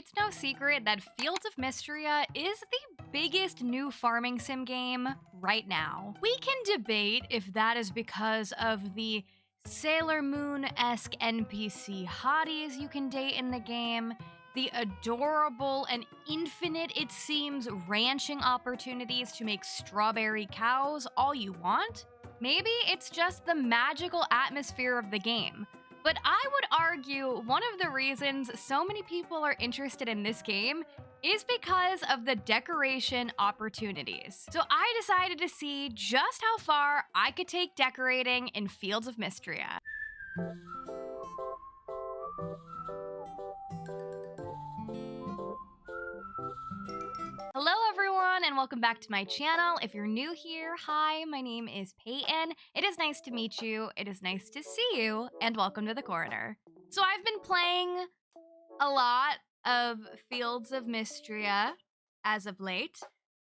It's no secret that Fields of Mistria is the biggest new farming sim game right now. We can debate if that is because of the Sailor Moon-esque NPC hotties you can date in the game, the adorable and infinite, it seems, ranching opportunities to make strawberry cows all you want. Maybe it's just the magical atmosphere of the game. But I would argue one of the reasons so many people are interested in this game is because of the decoration opportunities. So I decided to see just how far I could take decorating in Fields of Mistria. Hello everyone and welcome back to my channel. If you're new here, hi, my name is Payton. It is nice to meet you, it is nice to see you, and welcome to the corner. So I've been playing a lot of Fields of Mistria as of late.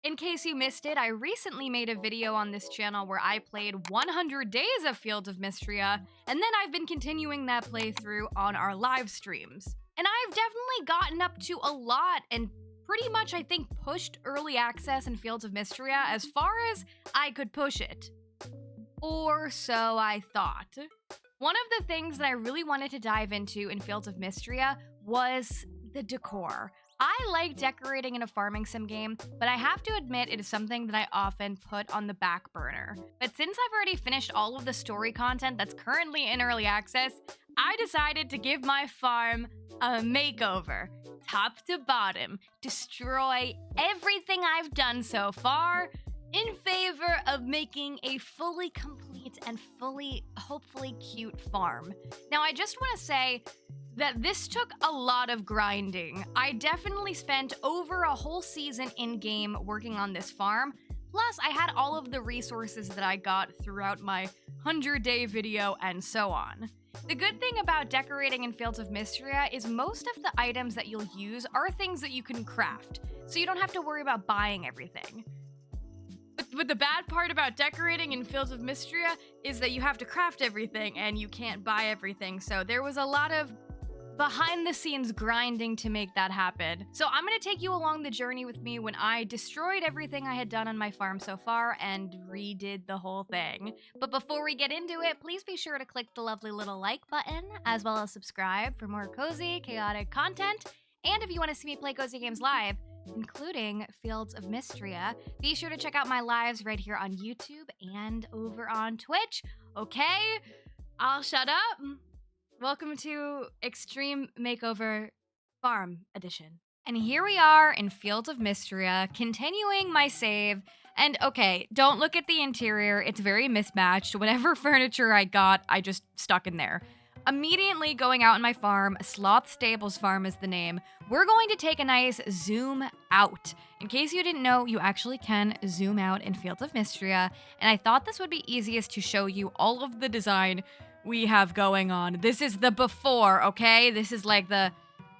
In case you missed it, I recently made a video on this channel where I played 100 days of Fields of Mistria, and then I've been continuing that playthrough on our live streams. And I've definitely gotten up to a lot and pretty much, I think, pushed early access in Fields of Mistria as far as I could push it. Or so I thought. One of the things that I really wanted to dive into in Fields of Mistria was the decor. I like decorating in a farming sim game, but I have to admit it is something that I often put on the back burner. But since I've already finished all of the story content that's currently in early access, I decided to give my farm a makeover, top to bottom, destroy everything I've done so far in favor of making a fully complete and fully, hopefully cute farm. Now, I just want to say that this took a lot of grinding. I definitely spent over a whole season in-game working on this farm, plus I had all of the resources that I got throughout my 100-day video and so on. The good thing about decorating in Fields of Mistria is most of the items that you'll use are things that you can craft, so you don't have to worry about buying everything. But the bad part about decorating in Fields of Mistria is that you have to craft everything and you can't buy everything, so there was a lot of behind-the-scenes grinding to make that happen. So I'm gonna take you along the journey with me when I destroyed everything I had done on my farm so far and redid the whole thing. But before we get into it, please be sure to click the lovely little like button, as well as subscribe for more cozy, chaotic content. And if you want to see me play cozy games live, including Fields of Mistria, be sure to check out my lives right here on YouTube and over on Twitch. Okay, I'll shut up. Welcome to Extreme Makeover Farm Edition. And here we are in Fields of Mistria, continuing my save. And okay, don't look at the interior, it's very mismatched. Whatever furniture I got, I just stuck in there. Immediately going out on my farm, Sloth Stables Farm is the name, we're going to take a nice zoom out. In case you didn't know, you actually can zoom out in Fields of Mistria, and I thought this would be easiest to show you all of the design we have going on. This is the before, okay? This is like the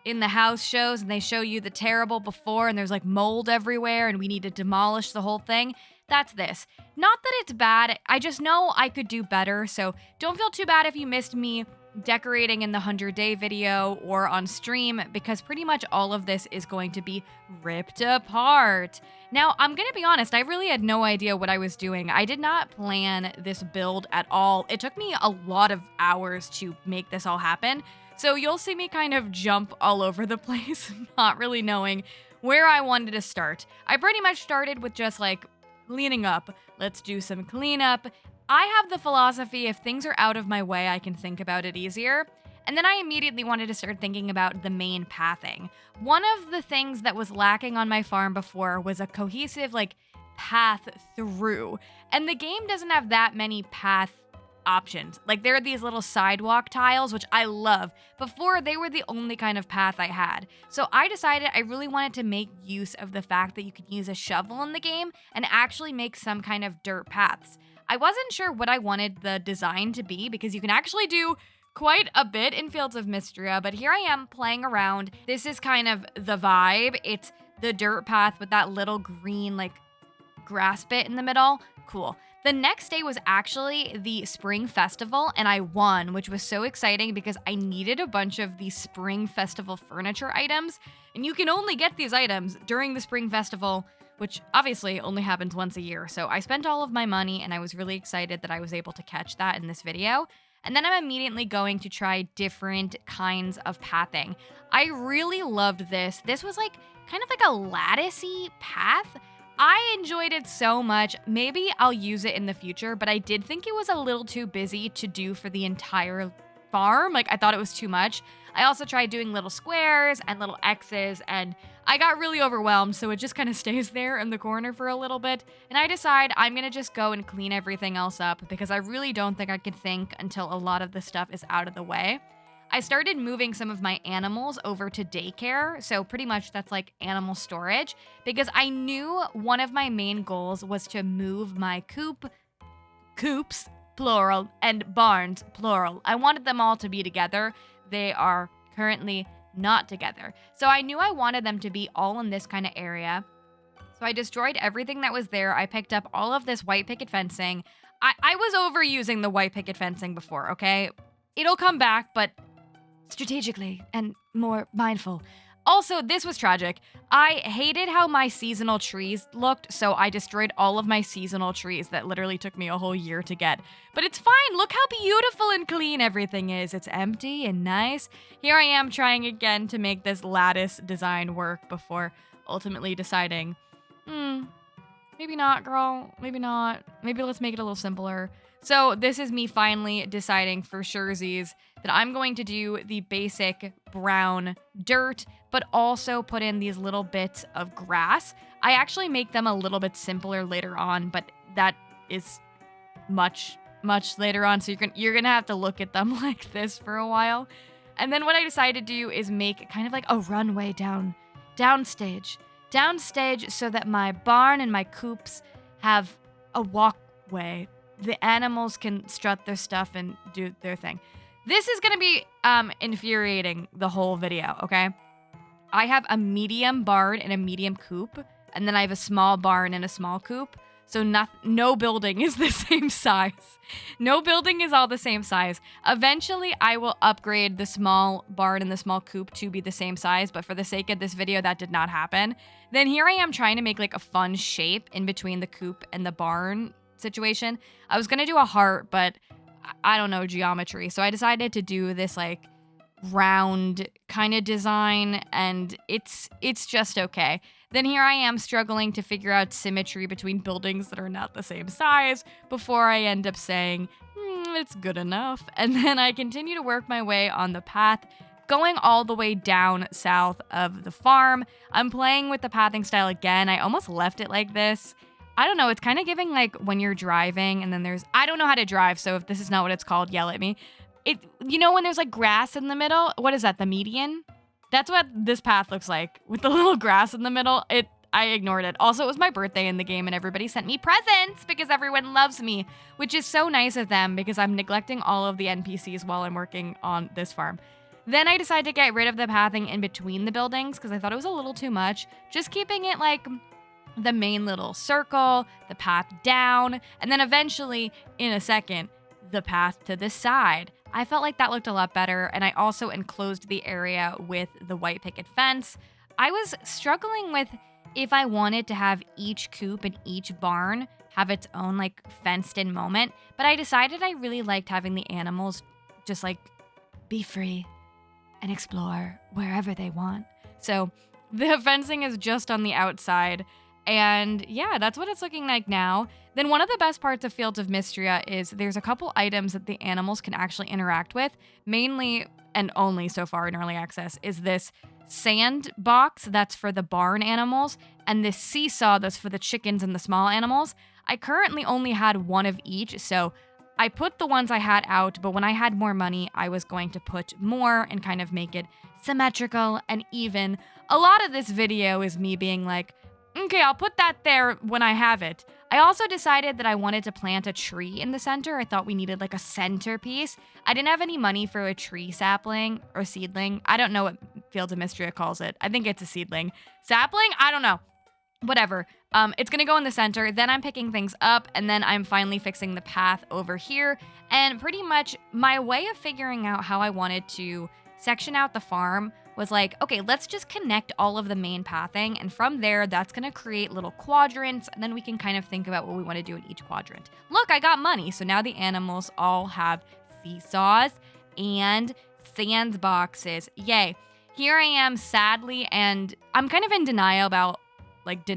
in the house shows and they show you the terrible before and there's like mold everywhere and we need to demolish the whole thing. That's this. Not that it's bad, I just know I could do better, so don't feel too bad if you missed me decorating in the 100-day video or on stream, because pretty much all of this is going to be ripped apart. Now, I'm gonna be honest, I really had no idea what I was doing. I did not plan this build at all. It took me a lot of hours to make this all happen, so you'll see me kind of jump all over the place, not really knowing where I wanted to start. I pretty much started with just like cleaning up. Let's do some cleanup. I have the philosophy if things are out of my way, I can think about it easier. And then I immediately wanted to start thinking about the main pathing. One of the things that was lacking on my farm before was a cohesive, like, path through. And the game doesn't have that many path options. Like, there are these little sidewalk tiles, which I love. Before, they were the only kind of path I had. So I decided I really wanted to make use of the fact that you can use a shovel in the game and actually make some kind of dirt paths. I wasn't sure what I wanted the design to be because you can actually do quite a bit in Fields of Mistria, but here I am playing around. This is kind of the vibe. It's the dirt path with that little green, like, grass bit in the middle. Cool. The next day was actually the spring festival, and I won, which was so exciting because I needed a bunch of the spring festival furniture items, and you can only get these items during the spring festival, which obviously only happens once a year. So I spent all of my money, and I was really excited that I was able to catch that in this video. And then I'm immediately going to try different kinds of pathing. I really loved this. This was like kind of like a latticey path. I enjoyed it so much. Maybe I'll use it in the future, but I did think it was a little too busy to do for the entire farm. Like, I thought it was too much. I also tried doing little squares and little X's, and I got really overwhelmed, so it just kind of stays there in the corner for a little bit. And I decide I'm going to just go and clean everything else up because I really don't think I could think until a lot of the stuff is out of the way. I started moving some of my animals over to daycare, so pretty much that's like animal storage, because I knew one of my main goals was to move my coops, plural, and barns, plural. I wanted them all to be together. They are currently not together. So I knew I wanted them to be all in this kind of area. So I destroyed everything that was there. I picked up all of this white picket fencing. I was overusing the white picket fencing before, okay? It'll come back, but strategically and more mindful. Also, this was tragic. I hated how my seasonal trees looked, so I destroyed all of my seasonal trees that literally took me a whole year to get. But it's fine. Look how beautiful and clean everything is. It's empty and nice. Here I am trying again to make this lattice design work before ultimately deciding, maybe not, girl. Maybe not. Maybe let's make it a little simpler. So this is me finally deciding for surezies that I'm going to do the basic brown dirt, but also put in these little bits of grass. I actually make them a little bit simpler later on, but that is much later on, so you're gonna have to look at them like this for a while. And then what I decided to do is make kind of like a runway downstage, so that my barn and my coops have a walkway. The animals can strut their stuff and do their thing. This is going to be infuriating the whole video, okay? I have a medium barn and a medium coop, and then I have a small barn and a small coop. So no building is the same size. No building is all the same size. Eventually, I will upgrade the small barn and the small coop to be the same size, but for the sake of this video, that did not happen. Then here I am trying to make like a fun shape in between the coop and the barn situation. I was gonna do a heart, but I don't know geometry, so I decided to do this like round kind of design, and it's just okay. Then here I am struggling to figure out symmetry between buildings that are not the same size before I end up saying it's good enough. And then I continue to work my way on the path, going all the way down south of the farm. I'm playing with the pathing style again. I almost left it like this. I don't know, it's kind of giving like when you're driving and then I don't know how to drive, so if this is not what it's called, yell at me. You know when there's like grass in the middle? What is that, the median? That's what this path looks like, with the little grass in the middle. I ignored it. Also, it was my birthday in the game and everybody sent me presents because everyone loves me, which is so nice of them because I'm neglecting all of the NPCs while I'm working on this farm. Then I decided to get rid of the pathing in between the buildings because I thought it was a little too much, just keeping it like the main little circle, the path down, and then eventually, in a second, the path to the side. I felt like that looked a lot better, and I also enclosed the area with the white picket fence. I was struggling with if I wanted to have each coop and each barn have its own like fenced-in moment, but I decided I really liked having the animals just like be free and explore wherever they want. So the fencing is just on the outside. And yeah, that's what it's looking like now. Then one of the best parts of Fields of Mistria is there's a couple items that the animals can actually interact with. Mainly and only so far in early access is this sand box that's for the barn animals and this seesaw that's for the chickens and the small animals. I currently only had one of each, so I put the ones I had out, but when I had more money, I was going to put more and kind of make it symmetrical and even. A lot of this video is me being like, okay, I'll put that there when I have it. I also decided that I wanted to plant a tree in the center. I thought we needed like a centerpiece. I didn't have any money for a tree sapling or seedling. I don't know what Fields of Mistria calls it. I think it's a seedling. Sapling? I don't know. whatever. It's gonna go in the center, then I'm picking things up, and then I'm finally fixing the path over here. And pretty much my way of figuring out how I wanted to section out the farm was like, okay, let's just connect all of the main pathing, and from there, that's gonna create little quadrants, and then we can kind of think about what we wanna do in each quadrant. Look, I got money, so now the animals all have seesaws and sandboxes. Yay. Here I am, sadly, and I'm kind of in denial about like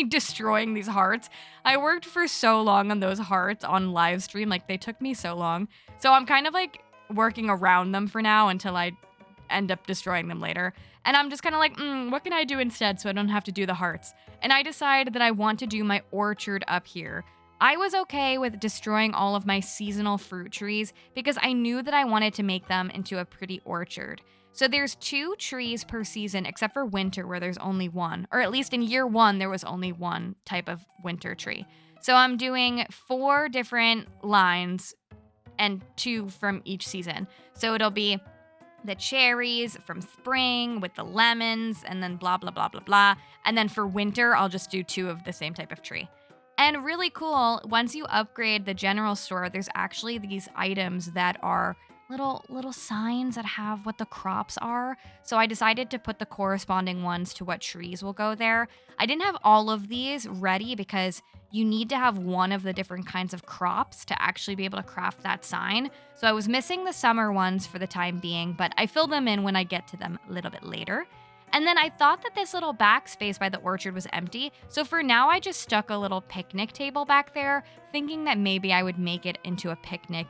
destroying these hearts. I worked for so long on those hearts on live stream, like they took me so long. So I'm kind of like working around them for now until I end up destroying them later. And I'm just kind of like, what can I do instead so I don't have to do the hearts? And I decided that I want to do my orchard up here. I was okay with destroying all of my seasonal fruit trees because I knew that I wanted to make them into a pretty orchard. So there's 2 trees per season, except for winter where there's only 1. Or at least in year 1, there was only 1 type of winter tree. So I'm doing 4 different lines and 2 from each season. So it'll be the cherries from spring with the lemons and then blah, blah, blah, blah, blah. And then for winter, I'll just do 2 of the same type of tree. And really cool, once you upgrade the general store, there's actually these items that are little signs that have what the crops are. So I decided to put the corresponding ones to what trees will go there. I didn't have all of these ready because you need to have one of the different kinds of crops to actually be able to craft that sign. So I was missing the summer ones for the time being, but I fill them in when I get to them a little bit later. And then I thought that this little backspace by the orchard was empty, so for now I just stuck a little picnic table back there, thinking that maybe I would make it into a picnic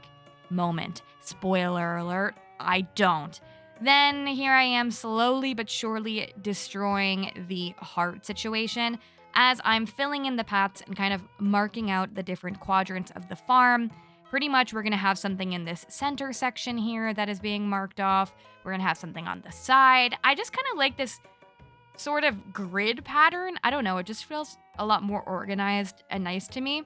moment. Spoiler alert, I don't. Then here I am slowly but surely destroying the heart situation as I'm filling in the paths and kind of marking out the different quadrants of the farm. Pretty much we're going to have something in this center section here that is being marked off. We're going to have something on the side. I just kind of like this sort of grid pattern. I don't know, it just feels a lot more organized and nice to me.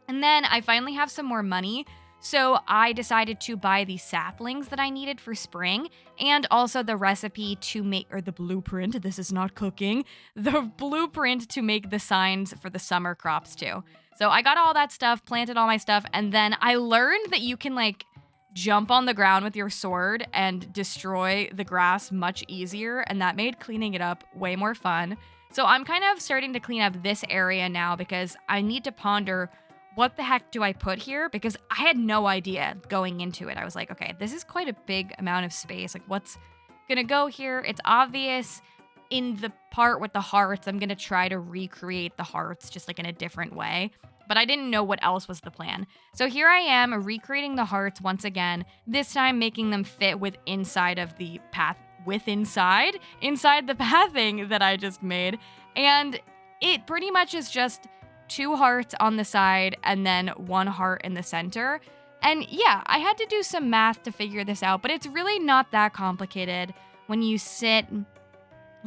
And then I finally have some more money. So I decided to buy the saplings that I needed for spring and also the recipe to make, or the blueprint, this is not cooking, the blueprint to make the signs for the summer crops too. So I got all that stuff, planted all my stuff, and then I learned that you can like jump on the ground with your sword and destroy the grass much easier, and that made cleaning it up way more fun. So I'm kind of starting to clean up this area now because I need to ponder what the heck do I put here? Because I had no idea going into it. I was like, okay, this is quite a big amount of space. Like, what's gonna go here? It's obvious in the part with the hearts, I'm gonna try to recreate the hearts just like in a different way. But I didn't know what else was the plan. So here I am recreating the hearts once again, this time making them fit with inside of the path, inside the pathing that I just made. And it pretty much is just 2 hearts on the side and then 1 heart in the center. And yeah, I had to do some math to figure this out, but it's really not that complicated. When you sit,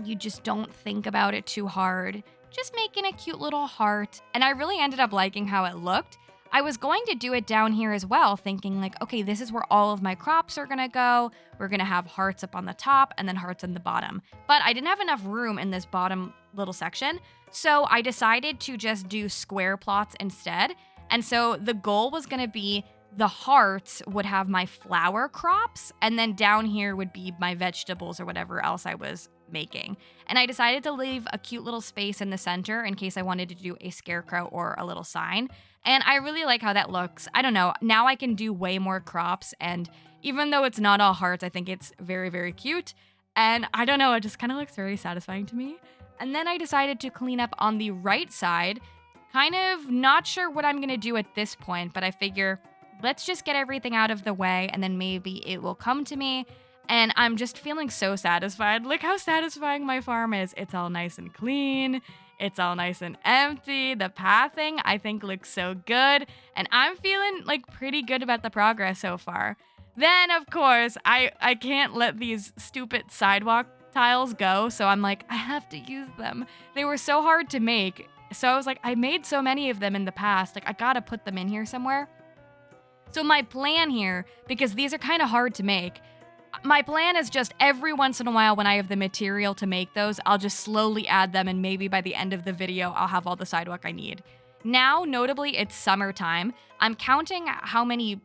you just don't think about it too hard. Just making a cute little heart. And I really ended up liking how it looked. I was going to do it down here as well, thinking like, okay, this is where all of my crops are gonna go. We're gonna have hearts up on the top and then hearts in the bottom. But I didn't have enough room in this bottom little section. So I decided to just do square plots instead. And so the goal was gonna be the hearts would have my flower crops, and then down here would be my vegetables or whatever else I was making. And I decided to leave a cute little space in the center in case I wanted to do a scarecrow or a little sign. And I really like how that looks. I don't know, now I can do way more crops, and even though it's not all hearts, I think it's very, very cute. And I don't know, it just kind of looks very satisfying to me. And then I decided to clean up on the right side, kind of not sure what I'm gonna do at this point, but I figure let's just get everything out of the way and then maybe it will come to me. And I'm just feeling so satisfied. Look how satisfying my farm is. It's all nice and clean. It's all nice and empty. The pathing, I think, looks so good. And I'm feeling like pretty good about the progress so far. Then, of course, I can't let these stupid sidewalk tiles go. So I'm like, I have to use them. They were so hard to make. So I was like, I made so many of them in the past. Like, I gotta put them in here somewhere. So my plan here, because these are kind of hard to make, my plan is just every once in a while when I have the material to make those, I'll just slowly add them, and maybe by the end of the video, I'll have all the sidewalk I need. Now, notably, it's summertime. I'm counting how many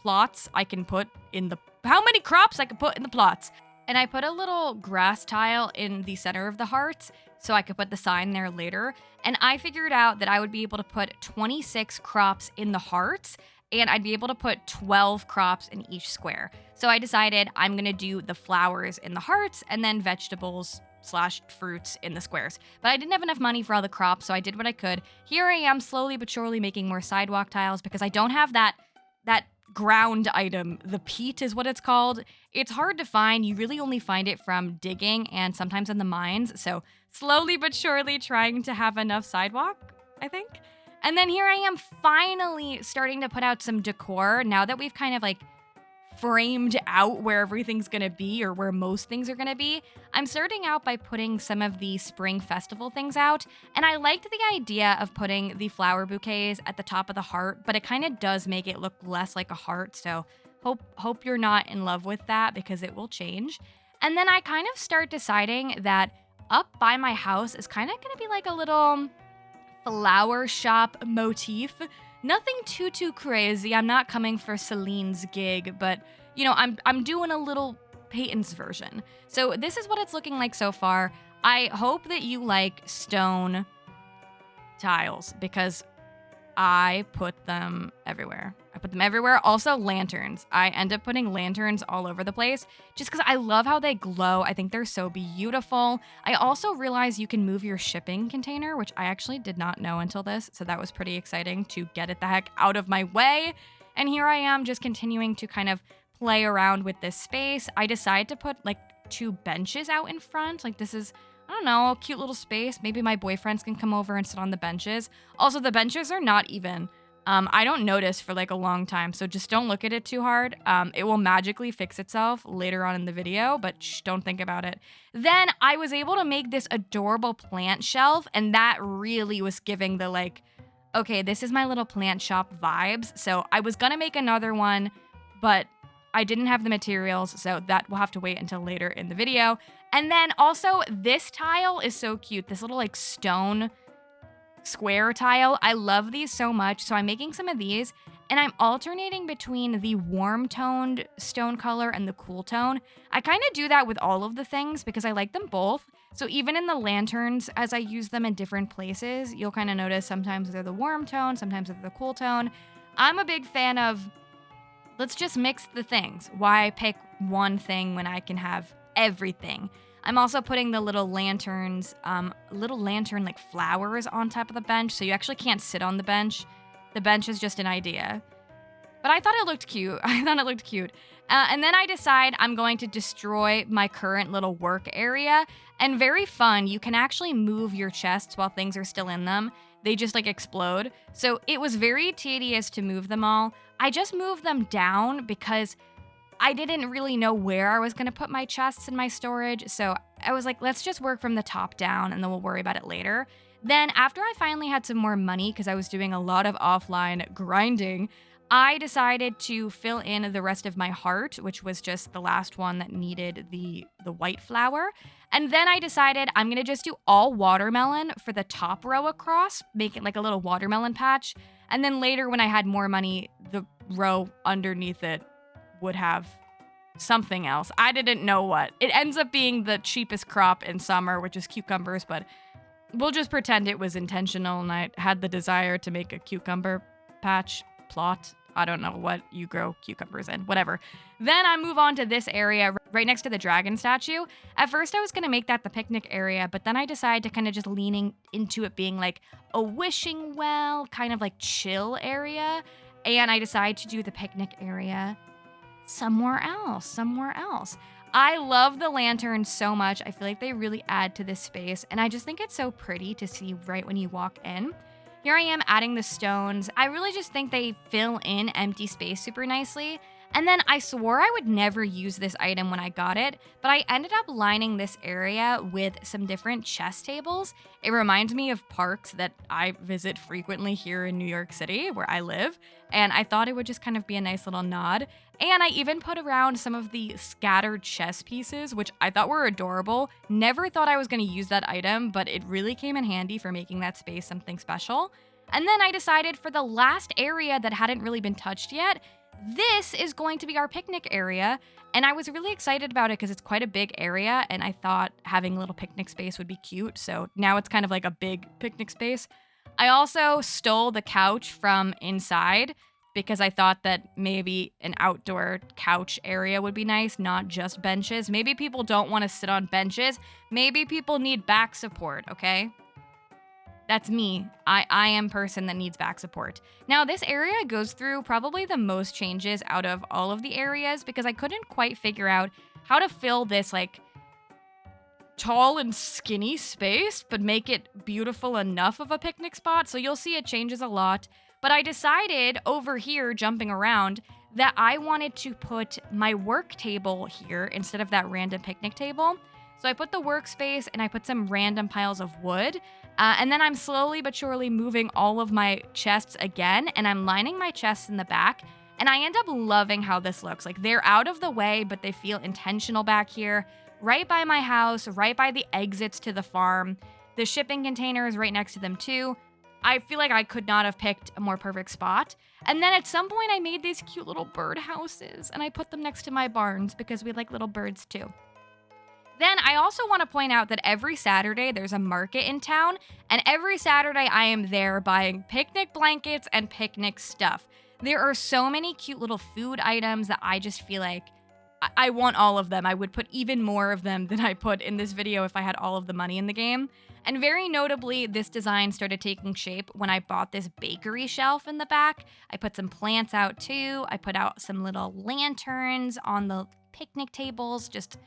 plots I can put in the, how many crops I can put in the plots. And I put a little grass tile in the center of the hearts so I could put the sign there later. And I figured out that I would be able to put 26 crops in the hearts, and I'd be able to put 12 crops in each square. So I decided I'm gonna do the flowers in the hearts and then vegetables / fruits in the squares. But I didn't have enough money for all the crops, so I did what I could. Here I am slowly but surely making more sidewalk tiles because I don't have that ground item. The peat is what it's called. It's hard to find. You really only find it from digging and sometimes in the mines. So slowly but surely trying to have enough sidewalk, I think. And then here I am finally starting to put out some decor now that we've kind of like framed out where everything's gonna be, or where most things are gonna be. I'm starting out by putting some of the spring festival things out, and I liked the idea of putting the flower bouquets at the top of the heart, but it kind of does make it look less like a heart, so hope you're not in love with that because it will change. And then I kind of start deciding that up by my house is kind of gonna be like a little flower shop motif. Nothing too crazy. I'm not coming for Celine's gig, but you know, I'm doing a little Payton's version. So this is what it's looking like so far. I hope that you like stone tiles because I put them everywhere. Also, lanterns. I end up putting lanterns all over the place just because I love how they glow. I think they're so beautiful. I also realized you can move your shipping container, which I actually did not know until this. So that was pretty exciting to get it the heck out of my way. And here I am just continuing to kind of play around with this space. I decided to put like 2 benches out in front. Like this is, I don't know, a cute little space. Maybe my boyfriends can come over and sit on the benches. Also, the benches are not even. I don't notice for like a long time, so just don't look at it too hard. It will magically fix itself later on in the video, but don't think about it. Then I was able to make this adorable plant shelf, and that really was giving the like, okay, this is my little plant shop vibes. So I was gonna make another one, but I didn't have the materials, so that will have to wait until later in the video. And then also, this tile is so cute. This little like stone square tile. I love these so much. So I'm making some of these, and I'm alternating between the warm toned stone color and the cool tone. I kind of do that with all of the things because I like them both. So even in the lanterns, as I use them in different places, you'll kind of notice sometimes they're the warm tone, sometimes they're the cool tone. I'm a big fan of, let's just mix the things. Why pick one thing when I can have everything? I'm also putting the little lanterns, little lantern like flowers on top of the bench, so you actually can't sit on the bench. The bench is just an idea. But I thought it looked cute. And then I decide I'm going to destroy my current little work area. And very fun, you can actually move your chests while things are still in them. They just like explode. So it was very tedious to move them all. I just moved them down because I didn't really know where I was going to put my chests in my storage, so I was like, let's just work from the top down and then we'll worry about it later. Then after I finally had some more money, because I was doing a lot of offline grinding, I decided to fill in the rest of my heart, which was just the last one that needed the white flower. And then I decided I'm going to just do all watermelon for the top row across, make it like a little watermelon patch. And then later when I had more money, the row underneath it would have something else. I didn't know what. It ends up being the cheapest crop in summer, which is cucumbers, but we'll just pretend it was intentional and I had the desire to make a cucumber patch plot. I don't know what you grow cucumbers in, whatever. Then I move on to this area right next to the dragon statue. At first I was going to make that the picnic area, but then I decided to kind of just leaning into it being like a wishing well, kind of like chill area. And I decided to do the picnic area somewhere else. I love the lanterns so much. I feel like they really add to this space, and I just think it's so pretty to see right when you walk in. Here I am adding the stones. I really just think they fill in empty space super nicely. And then I swore I would never use this item when I got it, but I ended up lining this area with some different chess tables. It reminds me of parks that I visit frequently here in New York City, where I live, and I thought it would just kind of be a nice little nod. And I even put around some of the scattered chess pieces, which I thought were adorable. Never thought I was going to use that item, but it really came in handy for making that space something special. And then I decided for the last area that hadn't really been touched yet, this is going to be our picnic area, and I was really excited about it because it's quite a big area, and I thought having a little picnic space would be cute, so now it's kind of like a big picnic space. I also stole the couch from inside because I thought that maybe an outdoor couch area would be nice, not just benches. Maybe people don't want to sit on benches. Maybe people need back support, okay? That's me. I am a person that needs back support. Now, this area goes through probably the most changes out of all of the areas because I couldn't quite figure out how to fill this, like, tall and skinny space, but make it beautiful enough of a picnic spot. So you'll see it changes a lot. But I decided over here, jumping around, that I wanted to put my work table here instead of that random picnic table. So I put the workspace and I put some random piles of wood. And then I'm slowly but surely moving all of my chests again, and I'm lining my chests in the back. And I end up loving how this looks. Like, they're out of the way, but they feel intentional back here, right by my house, right by the exits to the farm. The shipping container is right next to them too. I feel like I could not have picked a more perfect spot. And then at some point I made these cute little bird houses, and I put them next to my barns because we like little birds too. Then I also want to point out that every Saturday there's a market in town, and every Saturday I am there buying picnic blankets and picnic stuff. There are so many cute little food items that I just feel like I want all of them. I would put even more of them than I put in this video if I had all of the money in the game. And very notably, this design started taking shape when I bought this bakery shelf in the back. I put some plants out too. I put out some little lanterns on the picnic tables. Just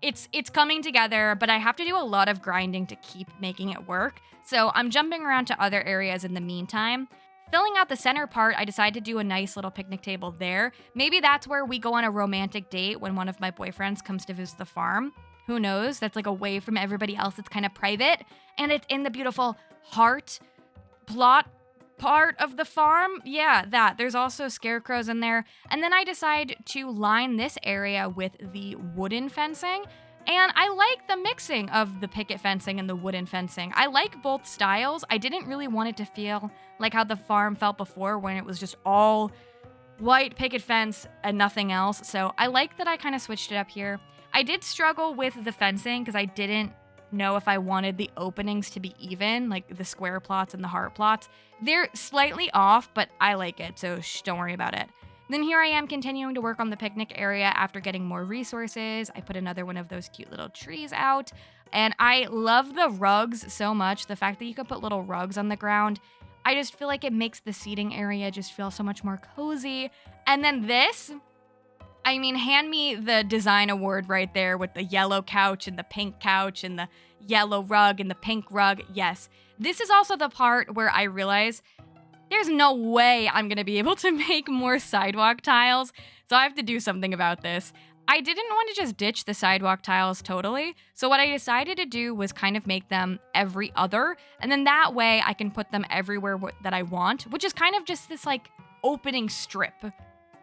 It's coming together, but I have to do a lot of grinding to keep making it work. So I'm jumping around to other areas in the meantime. Filling out the center part, I decided to do a nice little picnic table there. Maybe that's where we go on a romantic date when one of my boyfriends comes to visit the farm. Who knows? That's like away from everybody else. It's kind of private. And it's in the beautiful heart plot part of the farm. Yeah, that. There's also scarecrows in there. And then I decide to line this area with the wooden fencing. And I like the mixing of the picket fencing and the wooden fencing. I like both styles. I didn't really want it to feel like how the farm felt before when it was just all white picket fence and nothing else. So I like that I kind of switched it up here. I did struggle with the fencing because I didn't know if I wanted the openings to be even, like the square plots and the heart plots. They're slightly off, but I like it, so don't worry about it. Then here I am continuing to work on the picnic area after getting more resources. I put another one of those cute little trees out, and I love the rugs so much. The fact that you can put little rugs on the ground, I just feel like it makes the seating area just feel so much more cozy. And then this, I mean, hand me the design award right there with the yellow couch and the pink couch and the yellow rug and the pink rug. Yes, this is also the part where I realize there's no way I'm going to be able to make more sidewalk tiles, so I have to do something about this. I didn't want to just ditch the sidewalk tiles totally, so what I decided to do was kind of make them every other, and then that way I can put them everywhere that I want, which is kind of just this like opening strip.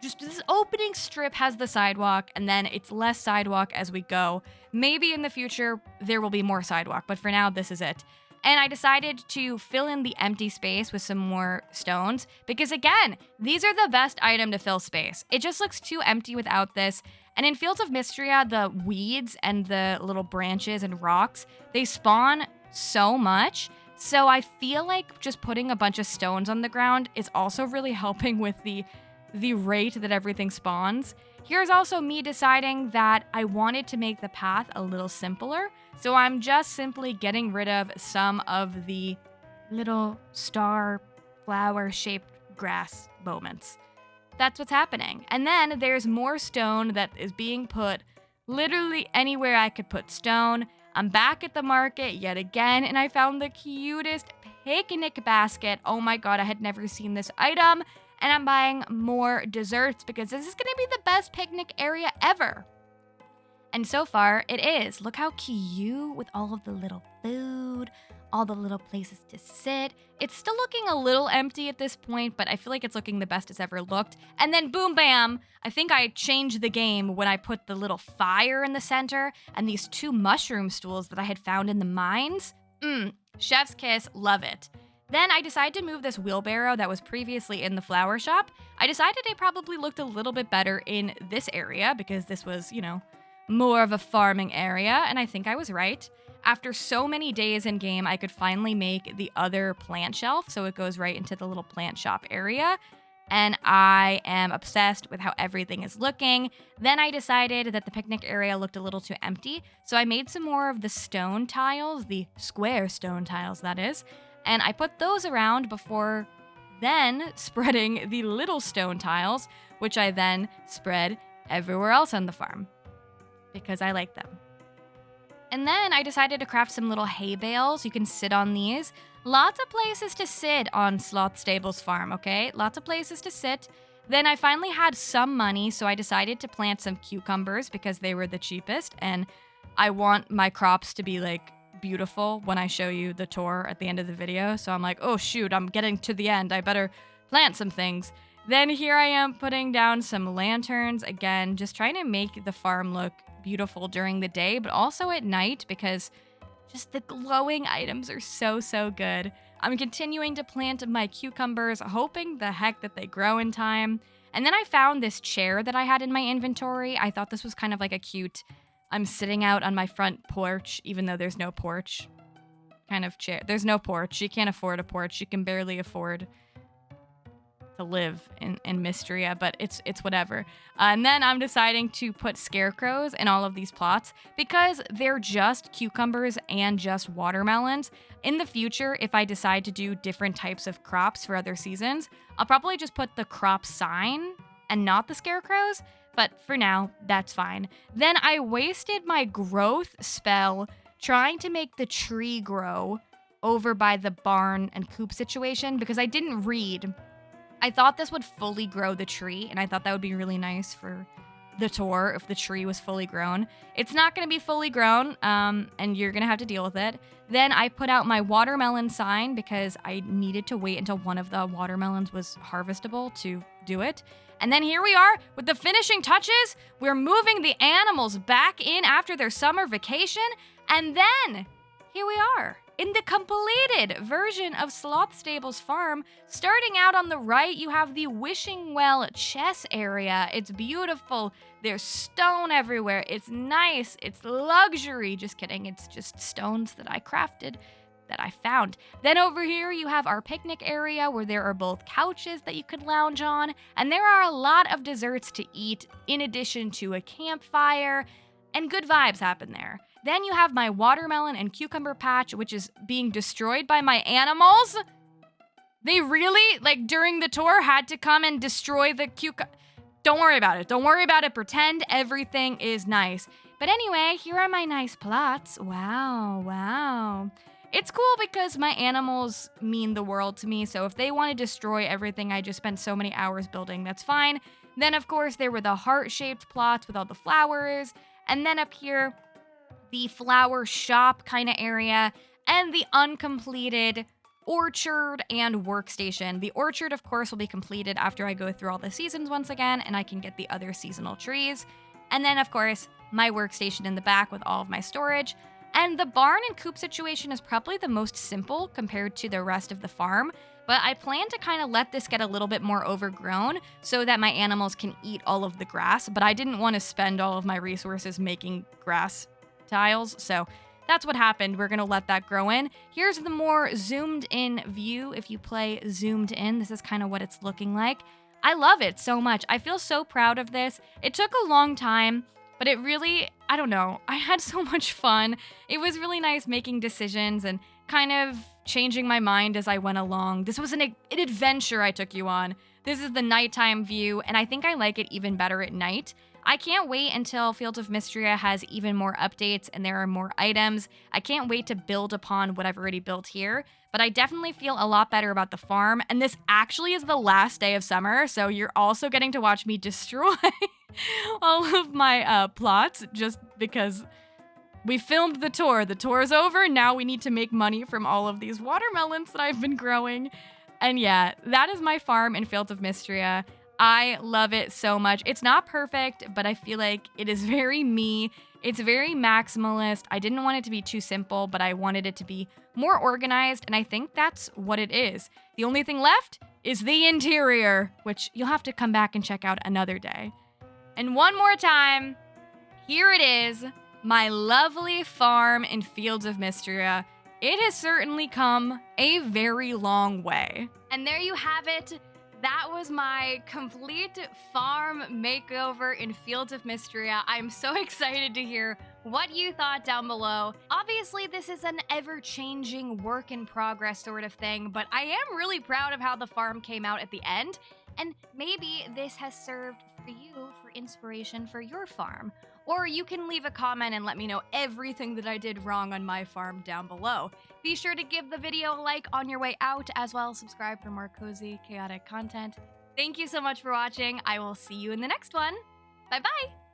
Just this opening strip has the sidewalk, and then it's less sidewalk as we go. Maybe in the future there will be more sidewalk, but for now this is it. And I decided to fill in the empty space with some more stones because, again, these are the best item to fill space. It just looks too empty without this. And in Fields of Mistria, the weeds and the little branches and rocks, they spawn so much. So I feel like just putting a bunch of stones on the ground is also really helping with the rate that everything spawns. Here's also me deciding that I wanted to make the path a little simpler, so I'm just simply getting rid of some of the little star flower-shaped grass moments. That's what's happening. And then there's more stone that is being put literally anywhere I could put stone. I'm back at the market yet again, and I found the cutest picnic basket. Oh my god, I had never seen this item. and I'm buying more desserts because this is gonna be the best picnic area ever. And so far, it is. Look how cute with all of the little food, all the little places to sit. It's still looking a little empty at this point, but I feel like it's looking the best it's ever looked. And then boom, bam, I think I changed the game when I put the little fire in the center and these 2 mushroom stools that I had found in the mines. Chef's kiss, love it. Then I decided to move this wheelbarrow that was previously in the flower shop. I decided it probably looked a little bit better in this area because this was, more of a farming area, and I think I was right. After so many days in game, I could finally make the other plant shelf, so it goes right into the little plant shop area, and I am obsessed with how everything is looking. Then I decided that the picnic area looked a little too empty, so I made some more of the stone tiles, the square stone tiles, that is, and I put those around before then spreading the little stone tiles, which I then spread everywhere else on the farm, because I like them. And then I decided to craft some little hay bales. You can sit on these. Lots of places to sit on Sloth Stable's farm, okay? Lots of places to sit. Then I finally had some money, so I decided to plant some cucumbers because they were the cheapest, and I want my crops to be, beautiful when I show you the tour at the end of the video. So I'm like, oh shoot, I'm getting to the end. I better plant some things. Then here I am putting down some lanterns, again, just trying to make the farm look beautiful during the day, but also at night because just the glowing items are so, so good. I'm continuing to plant my cucumbers, hoping the heck that they grow in time. And then I found this chair that I had in my inventory. I thought this was kind of like a cute, I'm sitting out on my front porch, even though there's no porch kind of chair. There's no porch. You can't afford a porch. You can barely afford to live in Mistria, but it's whatever. And then I'm deciding to put scarecrows in all of these plots because they're just cucumbers and just watermelons. In the future, if I decide to do different types of crops for other seasons, I'll probably just put the crop sign and not the scarecrows, but for now, that's fine. Then I wasted my growth spell trying to make the tree grow over by the barn and coop situation because I didn't read. I thought this would fully grow the tree, and I thought that would be really nice for the tour if the tree was fully grown. It's not going to be fully grown, and you're going to have to deal with it. Then I put out my watermelon sign because I needed to wait until one of the watermelons was harvestable to do it. And then here we are with the finishing touches. We're moving the animals back in after their summer vacation, and then here we are in the completed version of Sloth Stable's farm. Starting out on the right, you have the Wishing Well chess area. It's beautiful. There's stone everywhere. It's nice. It's luxury. Just kidding. It's just stones that I crafted, that I found. Then over here, you have our picnic area where there are both couches that you could lounge on, and there are a lot of desserts to eat in addition to a campfire, and good vibes happen there. Then you have my watermelon and cucumber patch, which is being destroyed by my animals. They really, during the tour, had to come and destroy the cucumber. Don't worry about it. Don't worry about it. Pretend everything is nice. But anyway, here are my nice plots. Wow. It's cool because my animals mean the world to me, so if they want to destroy everything I just spent so many hours building, that's fine. Then, of course, there were the heart-shaped plots with all the flowers, and then up here, the flower shop kind of area, and the uncompleted orchard and workstation. The orchard, of course, will be completed after I go through all the seasons once again, and I can get the other seasonal trees. And then, of course, my workstation in the back with all of my storage. And the barn and coop situation is probably the most simple compared to the rest of the farm, but I plan to kind of let this get a little bit more overgrown so that my animals can eat all of the grass, but I didn't want to spend all of my resources making grass tiles, so that's what happened. We're gonna let that grow in. Here's the more zoomed in view. If you play zoomed in, this is kind of what it's looking like. I love it so much. I feel so proud of this. It took a long time, but it really, I don't know, I had so much fun. It was really nice making decisions and kind of changing my mind as I went along. This was an adventure I took you on. This is the nighttime view, and I think I like it even better at night. I can't wait until Fields of Mistria has even more updates and there are more items. I can't wait to build upon what I've already built here, but I definitely feel a lot better about the farm. And this actually is the last day of summer, so you're also getting to watch me destroy all of my plots just because we filmed the tour. The tour is over. Now we need to make money from all of these watermelons that I've been growing. And yeah, that is my farm in Fields of Mistria. I love it so much. It's not perfect, but I feel like it is very me. It's very maximalist. I didn't want it to be too simple, but I wanted it to be more organized, and I think that's what it is. The only thing left is the interior, which you'll have to come back and check out another day. And one more time, here it is, my lovely farm in Fields of Mistria. It has certainly come a very long way. And there you have it. That was my complete farm makeover in Fields of Mistria. I'm so excited to hear what you thought down below. Obviously, this is an ever-changing work in progress sort of thing, but I am really proud of how the farm came out at the end. And maybe this has served for you for inspiration for your farm. Or you can leave a comment and let me know everything that I did wrong on my farm down below. Be sure to give the video a like on your way out, as well as subscribe for more cozy, chaotic content. Thank you so much for watching. I will see you in the next one. Bye-bye!